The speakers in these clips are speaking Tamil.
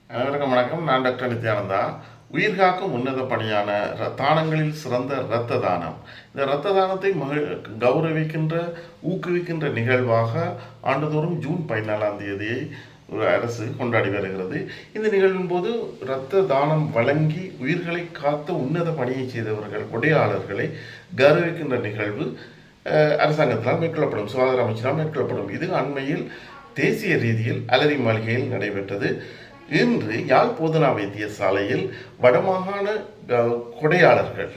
அனைவருக்கும் வணக்கம். நான் டாக்டர் நித்யானந்தா. உயிர்காக்கும் உன்னத பணியான தானங்களில் சிறந்த இரத்த தானம். இந்த இரத்த தானத்தை கௌரவிக்கின்ற ஊக்குவிக்கின்ற நிகழ்வாக ஆண்டுதோறும் ஜூன் 14ஆம் தேதியை ஒரு அரசு கொண்டாடி வருகிறது. இந்த நிகழ்வின் போது இரத்த தானம் வழங்கி உயிர்களை காத்த உன்னத பணியை செய்தவர்கள் கொடையாளர்களை கௌரவிக்கின்ற நிகழ்வு அரசாங்கத்தினால் மேற்கொள்ளப்படும், சுகாதார அமைச்சரால் மேற்கொள்ளப்படும். இது அண்மையில் தேசிய ரீதியில் அலரி மாளிகையில் நடைபெற்றது. இன்று யாழ் போதனா வைத்தியசாலையில் வடமாகாண கொடையாளர்கள்,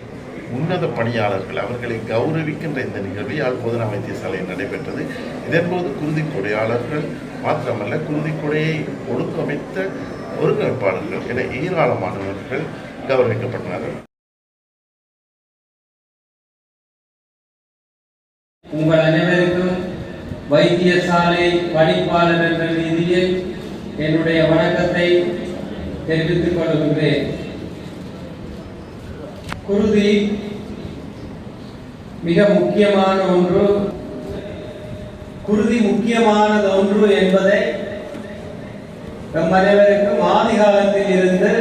உன்னத பணியாளர்கள் அவர்களை கௌரவிக்கின்ற இந்த நிகழ்வு யாழ் போதனா வைத்தியசாலையில் நடைபெற்றது. இதன்போது குருதி கொடையாளர்கள் மாத்திரமல்ல, குருதி கொடையை ஒழுங்கமைத்த ஒருங்கிணைப்பாளர்கள் என ஏராளமானவர்கள் கௌரவிக்கப்பட்டனர். உங்கள் அனைவருக்கும் வைத்தியசாலை பணிப்பாளர் என்ற ரீதியில் என்னுடைய வணக்கத்தை தெரிவித்துக் கொள்கின்றேன். குருதி மிக முக்கியமான ஒன்று. குருதி முக்கியமானது ஒன்று என்பதை நம் அனைவருக்கும் ஆதி காலத்தில் இருந்து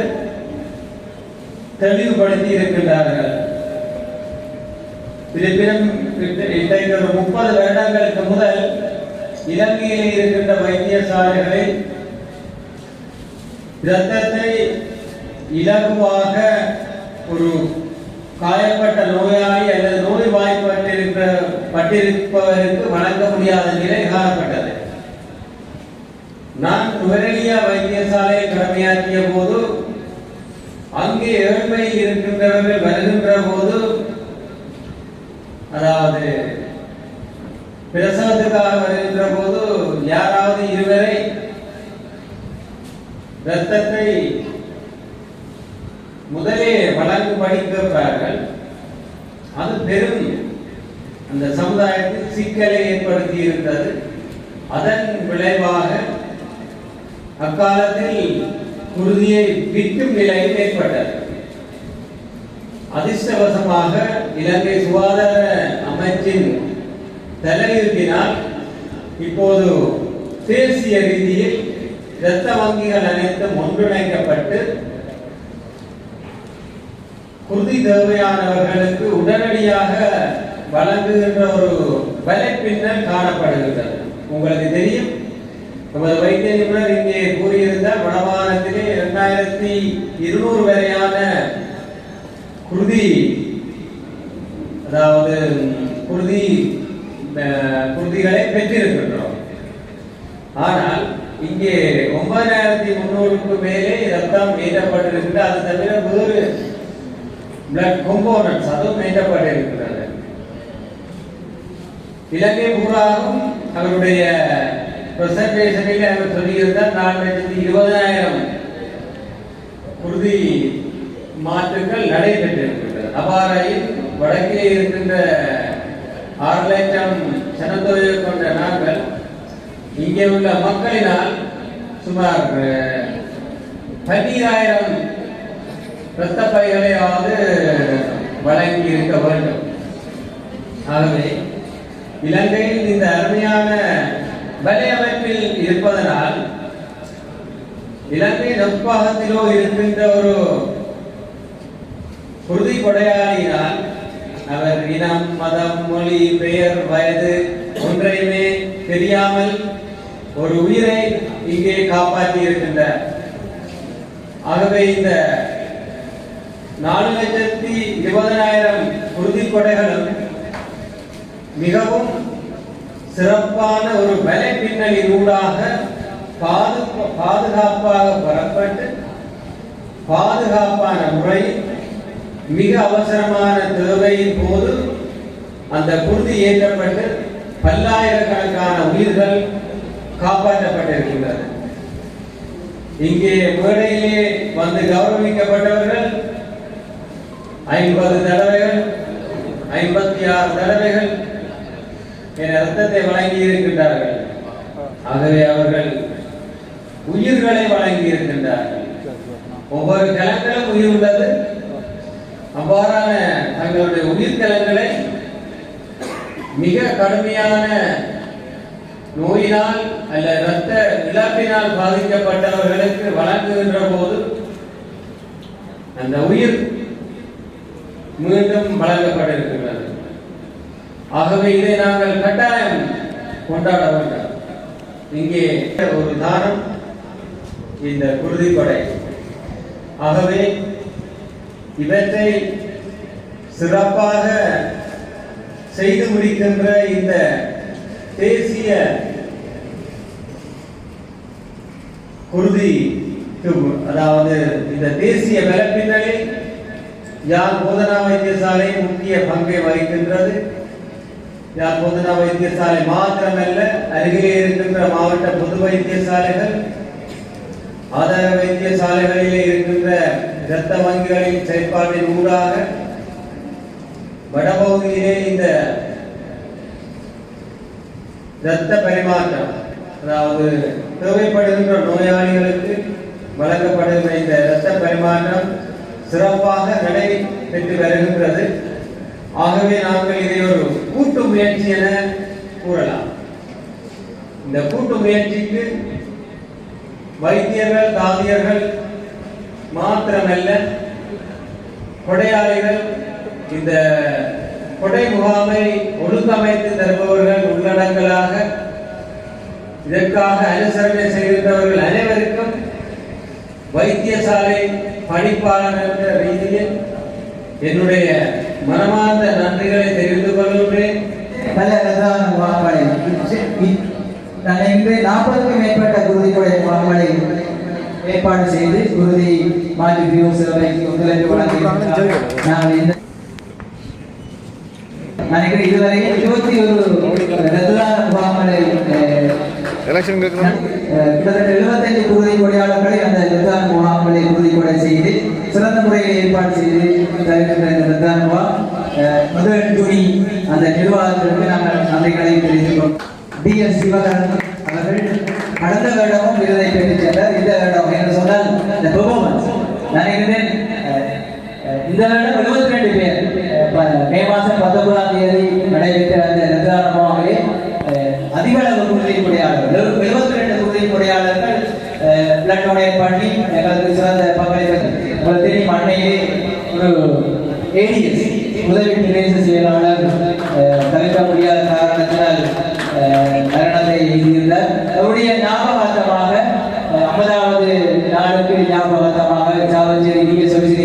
தெளிவுபடுத்தி இருக்கின்றார்கள். இன்றைக்கு ஒரு 30 வருடங்களுக்கு முதல் இலங்கையில் இருக்கின்ற வைத்தியசாலைகளில் இரத்தத்தை இலகுவாக ஒரு காயப்பட்ட நோயாளி அல்லது நோய்வாய்ப்பட்டிருப்பவருக்கு வழங்க முடியாத நிலை காணப்பட்டது. நான் நுவரெலியா வைத்தியசாலையில் கடமையாற்றிய போது அங்கே ஏழ்மையில் இருக்கின்றவர்கள் வருகின்ற போது, அதாவது பிரசவத்துக்காக வருகின்ற போது யாராவது இருவரை இரத்தத்தை முதலே வழங்கும்படி கேட்பார்கள். அது பெரும் அந்த சமுதாயத்தில் சிக்கலை ஏற்படுத்தி இருந்தது. அதன் விளைவாக அக்காலத்தில் குருதியை விற்கும் நிலையில் ஏற்பட்டது. அதிர்ஷ்டவசமாக இலங்கை சுகாதார அமைச்சின் தலையீட்டினால் இப்போது தேசிய ரீதியில் இரத்த வங்கிகள் அனைத்தும் ஒன்றிணைக்கப்பட்டு குருதி தேவையானவர்களுக்கு உடனடியாக வழங்குகின்ற ஒரு வலைப்பின்னல் காணப்படுகின்றது. உங்களுக்கு தெரியும், நமது வைத்திய நிபுணர் இங்கே கூறியிருந்தால் வடமாகாணத்திலே 2200 வரையான குருதிகளை பெற்றிருக்கின்றோம். ஆனால் இங்கே 9300க்கு மேலே ரத்தம் ஏற்றப்பட்டிருக்கிறது. அது தவிர வேறு பிளட் காம்போனன்ட்ஸ் அதுவும் ஏற்றப்பட்டிருக்கிறது. இலங்கை பூராவும் அவருடைய பிரசன்டேஷனில் அவர் சொல்லியிருந்தால் 4,20,000 குருதி மாற்றுகள் நடைபெற்றிருக்கின்றது. அவ்வாறையில் வடக்கிலே இருக்கின்ற 6 லட்சம் சனத்தொகையை கொண்ட நாங்கள் இங்கே உள்ள மக்களினால் சுமார் 12,000 இரத்த பைகளையாவது வழங்கி இருக்க வேண்டும். ஆகவே இலங்கையில் இந்த அருமையான வலையமைப்பில் இருப்பதனால் இலங்கை நட்பாகத்திலோ இருக்கின்ற ஒரு குருதி கொடையாளியினால் அவர் இனம், மதம், மொழி, பெயர், வயது ஒன்றையுமே தெரியாமல் ஒரு உயிரை இங்கே காப்பாற்றி இருக்கின்றார். ஆகவே இந்த 4,20,000 குருதி கொடைகளும் மிகவும் சிறப்பான ஒரு வலைப்பின்னலின் ஊடாக பாதுகாப்பாக பெறப்பட்டு பாதுகாப்பான முறை மிக அவசரமான தேவையின் போது அந்த குருதி ஏற்றப்பட்டு பல்லாயிரக்கணக்கான உயிர்கள் காப்பாற்றப்பட்டிருக்கின்றன. இங்கே மேடையிலே வந்து கௌரவிக்கப்பட்டவர்கள் 50 தடவைகள் 56 தடவைகள் என் இரத்தத்தை வழங்கி இருக்கின்றார்கள். ஆகவே அவர்கள் உயிர்களை வழங்கி இருக்கின்றார்கள். ஒவ்வொரு கலங்களும் உயிர் உள்ளது. அவ்வாறான தங்களுடைய உயிர்கலங்களை மிக கடுமையான நோயினால் அல்ல இரத்த இழப்பினால் பாதிக்கப்பட்டவர்களுக்கு வழங்குகின்ற போது அந்த உயிர் மீண்டும் வழங்கப்பட்டிருக்கின்றது. ஆகவே இதை நாங்கள் கட்டாயம் கொண்டாட வேண்டும். இங்கே ஒரு தானம் இந்த குருதிப்படை. ஆகவே இவற்றை சிறப்பாக செய்து முடிக்கின்ற இந்த தேசிய குருதி, அதாவது இந்த தேசிய வலைப்பின்னலில் யாழ் போதனா வைத்தியசாலை முக்கிய பங்கை வகிக்கின்றது. யாழ் போதனா வைத்தியசாலை மாத்திரமல்ல, அருகிலே இருக்கின்ற மாவட்ட பொது வைத்தியசாலைகள், ஆதார வைத்தியசாலைகளிலே இருக்கின்ற இரத்த வங்கிகளின் செயற்பாட்டின் ஊடாக வடபகுதியிலே இந்த இரத்த பரிமாற்றம், அதாவது தேவைப்படுகின்ற நோயாளிகளுக்கு வழங்கப்படுகின்ற இந்த இரத்த பரிமாற்றம் சிறப்பாக நடைபெற்று வருகின்றது. ஆகவே நாங்கள் இதை ஒரு கூட்டு முயற்சி என கூறலாம். இந்த கூட்டு முயற்சிக்கு வைத்தியர்கள், தாதியர்கள் மாத்திரமல்ல, கொடையாளிகள், இந்த கொடை முகாமை ஒழுங்கமைத்து தருபவர்கள் உள்ளடங்கலாக இதற்காக அனுசரணை செய்கின்றவர்கள் அனைவருக்கும் வைத்தியசாலை பணிப்பாளர் என்ற ரீதியில் என்னுடைய மனமார்ந்த நன்றிகளை தெரிந்து கொள்கின்றேன். பல ரசாயன முகாம்களை இன்று 40க்கும் மேற்பட்ட குருதி கொடை முகாம்களை ஏற்பாடு செய்து குருதி மாற்று பிரிவு ஒத்துழைப்பு வழங்கி நினைக்கிறேன் இதுவரை 21 ரசாயன முகாம்களை கிட்டத்தட்ட 75 குருதி கொடையாளர்களை அந்த ரசாயன முகாம்களை குருதி கொடை செய்து சிறந்த முறையில் ஏற்பாடு செய்து தருகின்ற இந்த ரசாயன முகாம் முதல் துணி அந்த நிர்வாகத்திற்கு நாங்கள் நன்றிகளை தெரிவித்துள்ளோம். டிஎஸ் சிவகரன் அவர்கள் கடந்த வருடமும் விருதை பெற்று சென்றார். இந்த வருடம் என்று சொன்னால் இந்த பெர்ஃபார்மன்ஸ் நினைக்கிறேன் இந்த வருடம் 72 பேர் மே மாதம் 19ஆம் தேதி நடைபெற்ற அந்த ரசாயன முகாமிலே அதிக அளவு குருதி கொடையாளர்கள் 72 குருதி கொடையாளர்கள் பிளட் டொனேட் பண்ணி எங்களுக்கு சிறந்த பங்களிப்பு. உங்களுக்கு தெரியும், அண்மையிலே ஒரு ஏடிஎஸ் உதவி நிலைய செயலாளர் தவிர்க்க முடியாத காரணத்தினால் மரணத்தை எழுதியிருந்தார். அவருடைய ஞாபகார்த்தமாக 50வது நாளுக்கு ஞாபகார்த்தமாக சாவச்சேரி நீங்க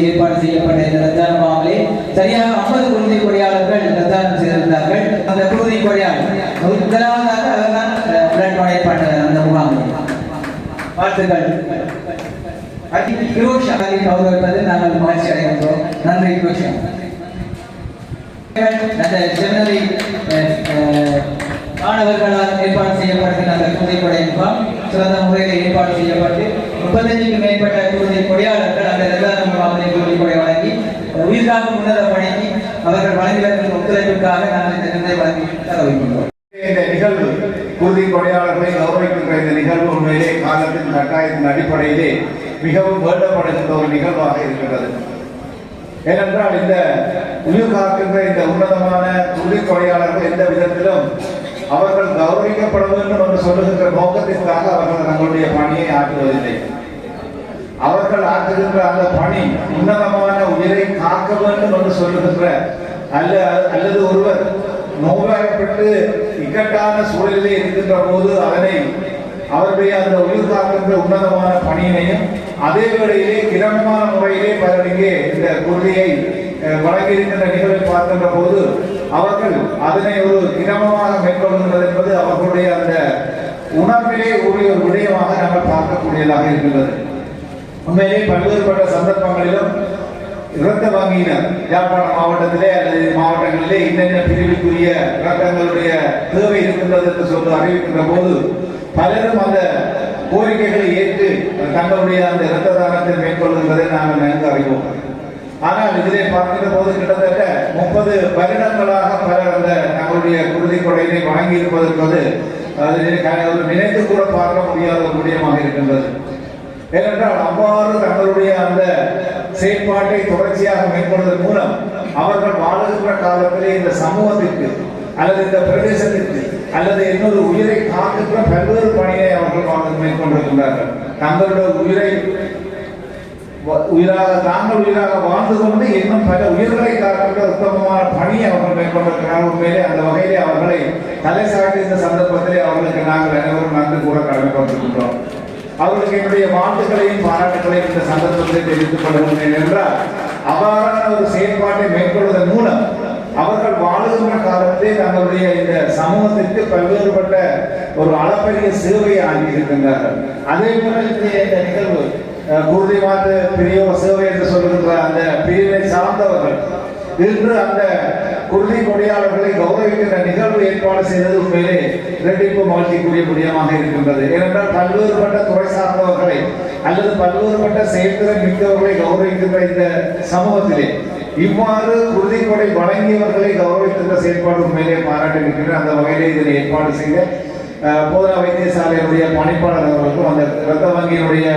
ஏற்பாடு செய்யப்பட்ட இந்த ரத்தான முகாமிலே சரியாக 50 குருதி கொடையாளர்கள் ரத்தானம் செய்திருந்தார்கள். அந்த குருதி கொடையாளர் முதலாவதாக அவர்தான் பிளட் டொனேட் பண்ணார் அந்த முகாமில். வாழ்த்துக்கள். கௌரவிப்பது நாங்கள் மகிழ்ச்சி அடைகின்றோம். நன்றி. அந்த செமினரி மாணவர்களால் ஏற்பாடு செய்யப்படுகின்ற அந்த குருதி கொடை முகாம் சிறந்த முறையில் ஏற்பாடு செய்யப்பட்டு 35க்கும் மேற்பட்ட குருதி கொடையாளர்கள் அந்த ரசாயன முகாமிலே குருதி கொடை வழங்கி உயிர்காக்கும் உன்னத பணிக்கு அவர்கள் வழங்கி வருகின்ற ஒத்துழைப்புக்காக நாங்கள் இந்த விருதை வழங்கி தரவிக்கின்றோம். இந்த நிகழ்வு குருதி கொடையாளர்களை கௌரவிக்கின்ற இந்த நிகழ்வு உண்மையிலே காலத்தின் கட்டாயத்தின் அடிப்படையிலே மிகவும் வேண்டப்படுகின்ற ஒரு நிகழ்வாக இருக்கிறது. ஏனென்றால் இந்த உயிர் காக்கின்ற இந்த உன்னதமான குருதி கொடையாளர்கள் எந்த விதத்திலும் அவர்கள் கௌரவிக்கப்பட வேண்டும் என்று சொல்லுகின்ற நோக்கத்திற்காக அவர்கள் தங்களுடைய பணியை ஆற்றுவதில்லை. அவர்கள் ஆற்றுகின்ற அந்த பணி உன்னதமான உயிரை காக்க வேண்டும் என்று சொல்லுகின்ற அல்லது ஒருவர் நோய்வாய்ப்பட்டு இக்கட்டான சூழலிலே இருக்கின்ற போது அதனை அவருடைய அந்த உயிர் காக்கின்ற உன்னதமான பணியினையும் அதே வேளையிலே கிரமமான முறையிலே பலர் இங்கே இந்த குருதியை வழங்கியிருக்கின்ற நிகழ்வை பார்க்கின்ற போது அவர்கள் அதனை ஒரு கிரமமாக மேற்கொள்கின்றது என்பது அவர்களுடைய அந்த உணர்விலே உரிய ஒரு விடயமாக நாங்கள் பார்க்கக்கூடியதாக இருக்கின்றது. உண்மையிலே பல்வேறுபட்ட சந்தர்ப்பங்களிலும் இரத்த வங்கியினர் யாழ்ப்பாண மாவட்டத்திலே அல்லது மாவட்டங்களிலே இன்னென்ன பிரிவுக்குரிய இரத்தங்களுடைய தேவை இருக்கின்றது என்று சொல்லி அறிவிக்கின்ற போது பலரும் அந்த கோரிக்கைகளை ஏற்று தங்களுடைய அந்த இரத்த தானத்தை மேற்கொள்கின்றதை நாங்கள் நன்கு அறிவோம். ஆனால் இதிலே பார்க்கின்ற போது கிட்டத்தட்ட 30 வருடங்களாக பலர் அந்த தங்களுடைய குருதி கொடையினை வழங்கி இருப்பதற்கு அது நினைத்து கூட பார்க்க முடியாத ஒரு விடயமாக இருக்கின்றது. ஏனென்றால் அவ்வாறு தங்களுடைய அந்த செயற்பாட்டை தொடர்ச்சியாக மேற்கொள்வதன் மூலம் அவர்கள் வாழுகின்ற காலத்திலே இந்த சமூகத்திற்கு அல்லது இந்த பிரதேசத்திற்கு அல்லது இன்னொரு உயிரை காக்கின்ற பல்வேறு பணியை அவர்கள் மேற்கொண்டிருக்கின்றார்கள். தங்களுடைய தாங்கள் உயிராக வாழ்ந்து கொண்டு இன்னும் பல உயிர்களை காக்கின்ற உத்தமமான பணியை அவர்கள் மேற்கொண்டிருக்கிறார்கள். உண்மையிலே அந்த வகையிலே அவர்களை தலை சாய்ந்த இந்த சந்தர்ப்பத்திலே அவர்களுக்கு நாங்கள் அனைவரும் நன்றி கூட கடமைப்பட்டிருக்கின்றோம். அவர்களுக்கு என்னுடைய வாழ்த்துக்களையும் பாராட்டுகளையும் இந்த சந்தர்ப்பத்தை தெரிவித்துக் கொள்கின்றேன் என்றால், அவ்வாறான ஒரு செயல்பாட்டை மேற்கொள்வதன் மூலம் அவர்கள் வாழுகின்ற காலத்தை தங்களுடைய இந்த சமூகத்திற்கு பல்வேறுபட்ட ஒரு அளப்பரிய சேவையை ஆகியிருக்கின்றார்கள். அதே போல இந்த நிகழ்வு குருதி மாற்று பிரியோக சேவை என்று சொல்லுகின்ற அந்த பிரிவினை சார்ந்தவர்கள் இன்று அந்த குருதி கொடியாளர்களை கௌரவிக்கின்ற நிகழ்வு ஏற்பாடு செய்தது உண்மையிலே இரட்டிப்பு மகிழ்ச்சிக்குரிய விடயமாக இருக்கின்றது. ஏனென்றால் பல்வேறுபட்ட துறை சார்ந்தவர்களை அல்லது பல்வேறுபட்ட செயல்திறன் மிக்கவர்களை கௌரவிக்கின்ற இந்த சமூகத்திலே இவ்வாறு குருதி கொடை வழங்கியவர்களை கௌரவிக்கின்ற செயற்பாடு உண்மையிலே பாராட்டியிருக்கின்ற அந்த வகையிலே இதனை ஏற்பாடு செய்த போதனா வைத்தியசாலையினுடைய பணிப்பாளர் அவர்களுக்கும் அந்த இரத்த வங்கியினுடைய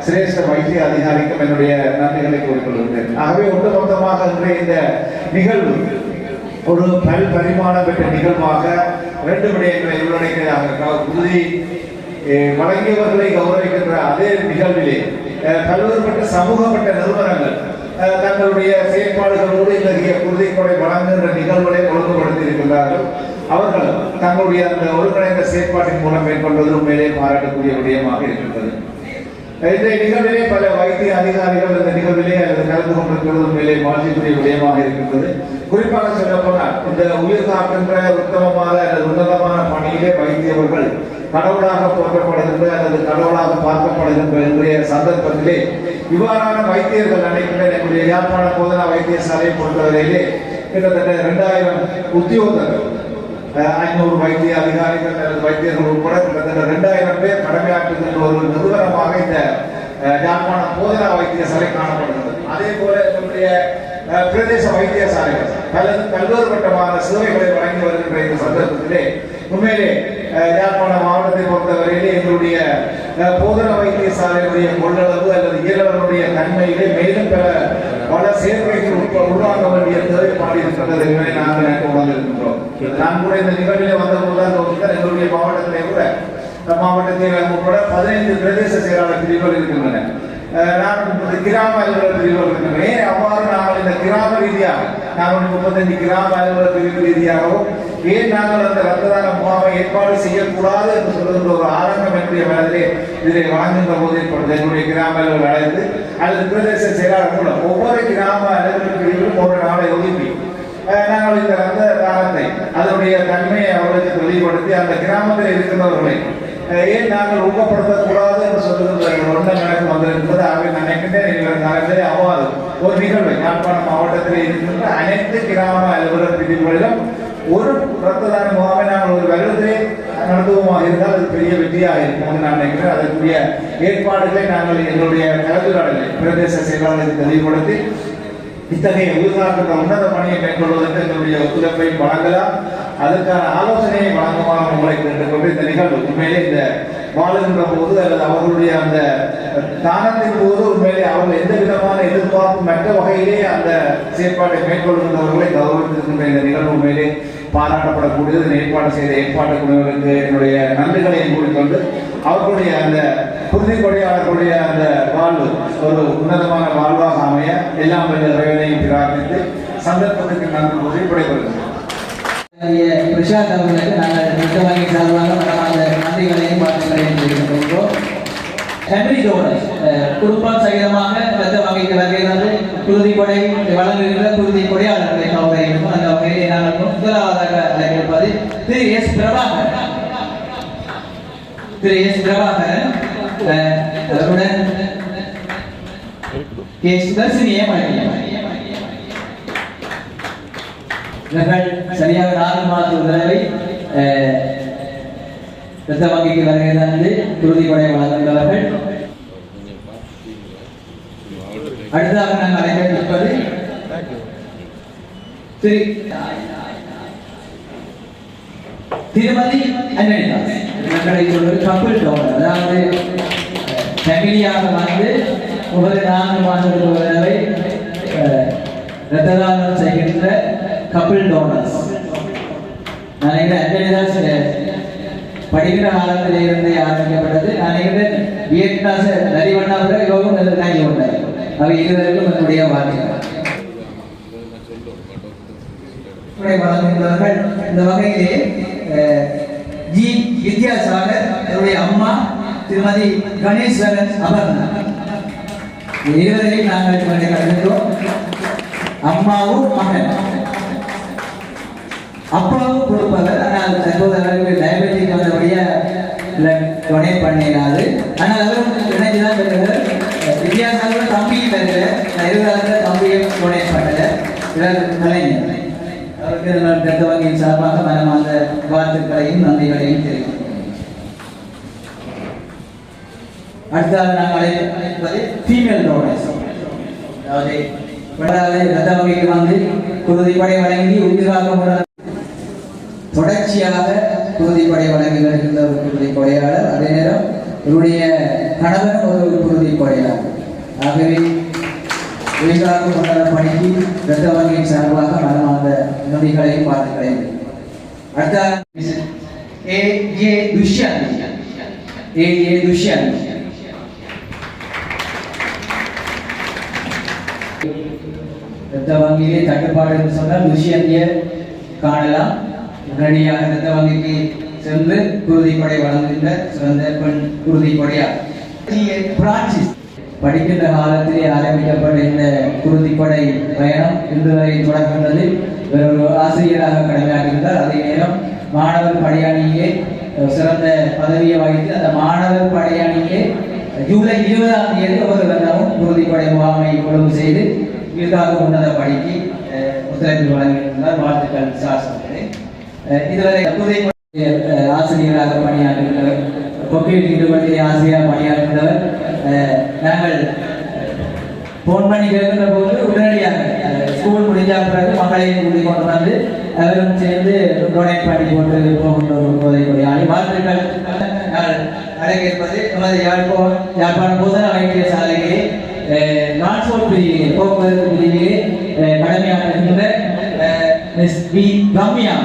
சிரேஷ்ட வைத்திய அதிகாரிக்கும் என்னுடைய நன்றிகளை கூறிக்கொள்கின்றேன். ஆகவே ஒட்டுமொத்தமாக இன்றைய இந்த நிகழ்வு ஒரு பரிமாணம் பெற்ற நிகழ்வாக 2 விடயங்களை உள்ளடக்கியதாக குருதி வழங்கியவர்களை கௌரவிக்கின்ற அதே நிகழ்விலே பல்வேறுபட்ட சமூகப்பட்ட நிறுவனங்கள் தங்களுடைய செயற்பாடுகளோடு இத்தகைய குருதி கொடை வழங்குகின்ற நிகழ்வுகளை ஒழுங்குபடுத்தி இருக்கின்றார்கள். அவர்கள் தங்களுடைய அந்த ஒருங்கிணைந்த செயற்பாட்டின் மூலம் மேற்கொள்வது உண்மையிலே பாராட்டக்கூடிய விடயமாக இருக்கின்றது. இந்த நிகழ்விலே பல வைத்திய அதிகாரிகள் இந்த நிகழ்விலே அல்லது கலந்து கொண்டிருக்கிறது உண்மையிலே வாழ்க்கைக்குரிய விடயமாக இருக்கின்றது. குறிப்பாக சொல்லப்போனால் இந்த உயிர் காக்கின்ற உத்தமமான அல்லது உன்னதமான பணியிலே வைத்தியவர்கள் கடவுளாக போற்றப்படுகின்ற அல்லது கடவுளாக பார்க்கப்படுகின்ற இன்றைய சந்தர்ப்பத்திலே இவ்வாறான வைத்தியர்கள் நினைக்கின்ற நம்முடைய யாழ்ப்பாண போதனா வைத்தியசாலையை பொறுத்தவரையிலே கிட்டத்தட்ட 2000 உத்தியோகர்கள் 500 வைத்திய அதிகாரிகள் அல்லது வைத்தியர்கள் உட்பட கிட்டத்தட்ட 2000 பேர் கடமையாற்றுகின்ற ஒரு நிறுவனமாக இந்த யாழ்ப்பாண போதனா வைத்தியசாலை காணப்படுகிறது. அதே போல நம்முடைய பிரதேச வைத்தியசாலைகள் பல்வேறுபட்டமான சேவைகளை வழங்கி வருகின்ற இந்த சந்தர்ப்பத்திலே உண்மையிலே யாழ்ப்பாண மாவட்டத்தை பொறுத்தவரையிலே எங்களுடைய போதனா வைத்தியசாலையுடைய கொள்ளளவு அல்லது இயலவர்களுடைய தன்மையிலே மேலும் பல சேர்க்கைகள் உருவாக்க வேண்டிய தேவைப்பாடு இருக்கின்றது என்பதை நாங்கள் உணர்ந்திருக்கின்றோம். நான் கூட இந்த நிகழ்விலே வந்தபோதுதான் எங்களுடைய மாவட்டத்திலே கூட மாவட்டத்தில் உட்பட 15 பிரதேச செயலாளர் பிரிவுகள் இருக்கின்றன. நான் கிராம அலுவலர் பிரிவுகள் இருக்கின்றன. அவ்வாறு நாங்கள் இந்த கிராம ரீதியாக 435 கிராம அலுவலர் பிரிவு ரீதியாகவும் ஏன் நாங்கள் அந்த ரத்ததான முகாமை ஏற்பாடு செய்யக்கூடாது என்று சொல்லுகின்ற ஒரு ஆரம்பம் என்னுடைய மனதிலே இதை வழங்குகின்ற போது ஏற்படுது. என்னுடைய கிராம அலுவலர் அழைத்து அல்லது பிரதேச செயலாளர் மூலம் ஒவ்வொரு கிராம அலுவலர் பிரிவிலும் ஒரு நாளை ஒதுக்கி நாங்கள் இந்த ரத்த தானத்தை அதனுடைய தன்மையை அவர்களுக்கு தெளிவுபடுத்தி அந்த கிராமத்தில் இருக்கின்றவர்களை ஏன் நாங்கள் ஊக்கப்படுத்தக்கூடாது என்று சொல்லுகின்ற ஒன்றும் எனக்கு வந்திருக்கிறது. ஆகவே நான் நினைக்கின்றேன் அவ்வாறு ஒரு நிகழ்வை யாழ்ப்பாண மாவட்டத்தில் இருக்கின்ற அனைத்து கிராம அலுவலர் பிரிவுகளிலும் ஒரு ரத்த தான முகாமை நாங்கள் ஒரு வருடத்திலே நடத்துவோமாக இருந்தால் அது பெரிய வெற்றியாக இருக்கும் நான் நினைக்கிறேன். அதற்குரிய ஏற்பாடுகளை நாங்கள் எங்களுடைய கலந்துரையாடலை பிரதேச செயலாளருக்கு தெளிவுபடுத்தி இத்தகைய உயிர்காக்கின்ற உன்னத பணியை மேற்கொள்வதற்கு எங்களுடைய ஒத்துழைப்பை வழங்கலாம். அதற்கான ஆலோசனையை வழங்குமாறு உங்களை கேட்டுக்கொண்டு இந்த நிகழ்வு உண்மையிலே இந்த வாழுகின்ற போது அல்லது அவர்களுடைய அந்த தானத்தின் போது உண்மையிலே அவர்கள் எந்த விதமான எதிர்பார்ப்பு மற்ற வகையிலே அந்த செயற்பாட்டை மேற்கொள்கின்றவர்களை கௌரவித்திருக்கின்ற இந்த நிகழ்வு உண்மையிலே பாராட்டப்படக்கூடியது. ஏற்பாடு செய்த ஏற்பாட்டு குழுவிற்கு என்னுடைய நன்றிகளையும் கூறிக்கொண்டு அவர்களுடைய அந்த குருதி கொடையாளர்களுடைய அந்த வாழ்வு ஒரு உன்னதமான வாழ்வாக அமைய எல்லாம் வல்ல இறைவனையும் பிரார்த்தித்து சந்தர்ப்பத்துக்கு நன்றி கூறி விடைபெறுகிறேன். பிரசாத் அவர்களுக்கு நாங்கள் ரத்த வங்கி சார்பாக அந்த நன்றிகளையும் வாழ்த்துக்களையும் தெரிவிக்கின்றோம். ஃபேமிலி டோனர்ஸ் குடும்பம் சகிதமாக ரத்த வங்கிக்கு வருகிறது குருதி கொடை வழங்குகின்ற குருதி கொடையாளர்களை கௌரவிக்கும். அந்த வகையிலே நாங்கள் முதலாவதாக அழைக்கப்பது திரு எஸ் பிரபாகரன். அவருடன் கே சுதர்சினியை இவர்கள் சரியாக 4 மாத தடவை இரத்த வங்கிக்கு வருகிறது குருதி கொடை வழங்குகின்றவர்கள். அடுத்ததாக நாங்கள் அழைக்கப்பட்டிருப்பது திருமதி அன்வனிதாஸ். இவர்களை ஒரு கப்பிள் டோனர், அதாவது ஃபேமிலியாக வந்து ஒவ்வொரு 4 மாதத்துக்கு ஒரு தடவை இரத்த தானம் செய்கின்ற கப்பிள் டோனர்ஸ். நான் அன்வனிதாஸ் படிக்கிற காலத்தில் இருந்து ஆரம்பிக்கப்பட்டது. நான் நினைக்கிறேன் வியட்நாச நரிவண்ணாபுர யோகம் காய்ச்சி கொண்டார். அவை இருவருக்கும் என்னுடைய வாழ்த்துக்கள். வழங்குகின்றவர்கள் இந்த வகையிலே ஜி வித்யாசாகர், என்னுடைய அம்மா திருமதி கணேஸ்வரன் அபர்ணா, இருவரையும் நாங்கள் கலந்துகிறோம். அம்மாவும் மகன், அப்பாவும் கொடுப்பவர். ஆனால் தற்போது அவருக்கு டயபெட்டிக் வந்தபடியா டொனேட் பண்ணிடாது. ஆனால் அவரும் இணைஞ்சுதான் பெறுகிறார். வித்யாசாகர் தம்பியும் பெறுகிறார். 20,000 தம்பியும் டொனேட் பண்ணல. இவர் கலைஞர். அவருக்கு ரத்த வங்கியின் சார்பாக மனமார்ந்த வாழ்த்துக்களையும் நன்றிகளையும் தெரிவிக்கிறோம். அடுத்ததாக நாங்கள் அழைப்பது ஃபீமேல் டோனர்ஸ். அதாவது ரத்த வங்கிக்கு வந்து குருதிப்படை வழங்கி உயிராக தொடர்ச்சியாக குருதிப்படை வழங்கி வருகின்ற ஒரு குருதிப்படையாளர். அதே நேரம் இவருடைய கணவன் ஒரு குருதிப்படையாளர். ஆகவே உயிராக கொண்டாட பணிக்கு ரத்த வங்கியின் சார்பாக மனமார்ந்த நன்றிகளையும் வாழ்த்துக்களையும். அடுத்த ஏ துஷ்யந்த். ரத்த வங்கியிலே தட்டுப்பாடு என்று சொன்னால் துஷ்யந்திய காணலாம். உடனடியாக ரத்த வங்கிக்கு சென்று குருதிப்படை வழங்குகின்ற சிறந்த பெண் குருதிப்படையார். படிக்கின்ற காலத்திலே ஆரம்பிக்கப்பட்ட இந்த குருதிப்படை பயணம் இன்று வரை தொடர்கின்றது. ஒரு ஆசிரியராக கடமையாற்றுகின்றார். அதே நேரம் மாணவர் படையணியே சிறந்த பதவியை வகித்து அந்த மாணவர் படையணியே ஜூலை 20ஆம் தேதி ஒவ்வொரு வருடமும் குருதிப்படை முகாமை ஒழுங்கு செய்து இதற்காக உன்னத பணிக்கு ஒத்துழைப்பு வழங்குகின்றார். வாழ்த்துக்கள் சார். இதுவரை ஆசிரியராக பணியாற்றுகின்றவர், பொக்கில் ஈடுபடுத்தி ஆசிரியராக பணியாற்றுகின்றவர். நாங்கள் போன் பண்ணி கேட்கின்ற போது உடனடியாக ஸ்கூல் முடிஞ்ச பிறகு மகளையும் கூட்டி கொண்டு வந்து அவரும் சேர்ந்து டொனேட் பண்ணி கொண்டு போகின்ற ஒரு போதைக்குரிய வாழ்த்துக்கள். அடங்கியிருப்பது நமது யாழ்ப்பாணம் போதனா வைத்தியசாலையிலே டிரான்ஸ்போர்ட் பிரிவிலே போக்குவரத்து பிரிவிலே கடமையாற்றுகின்ற மிஸ் பி ரம்யா.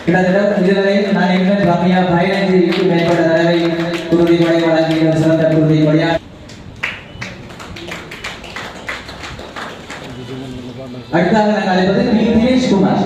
கிட்டத்தட்ட இதுவரை நான் என்ன ரம்யா 15 மேற்பட்ட தடவை குருதிப்படை வழங்கிய சிறந்த குருதிப்படையார். அடுத்ததாக நாங்கள் அழைப்பது தினேஷ் குமார்.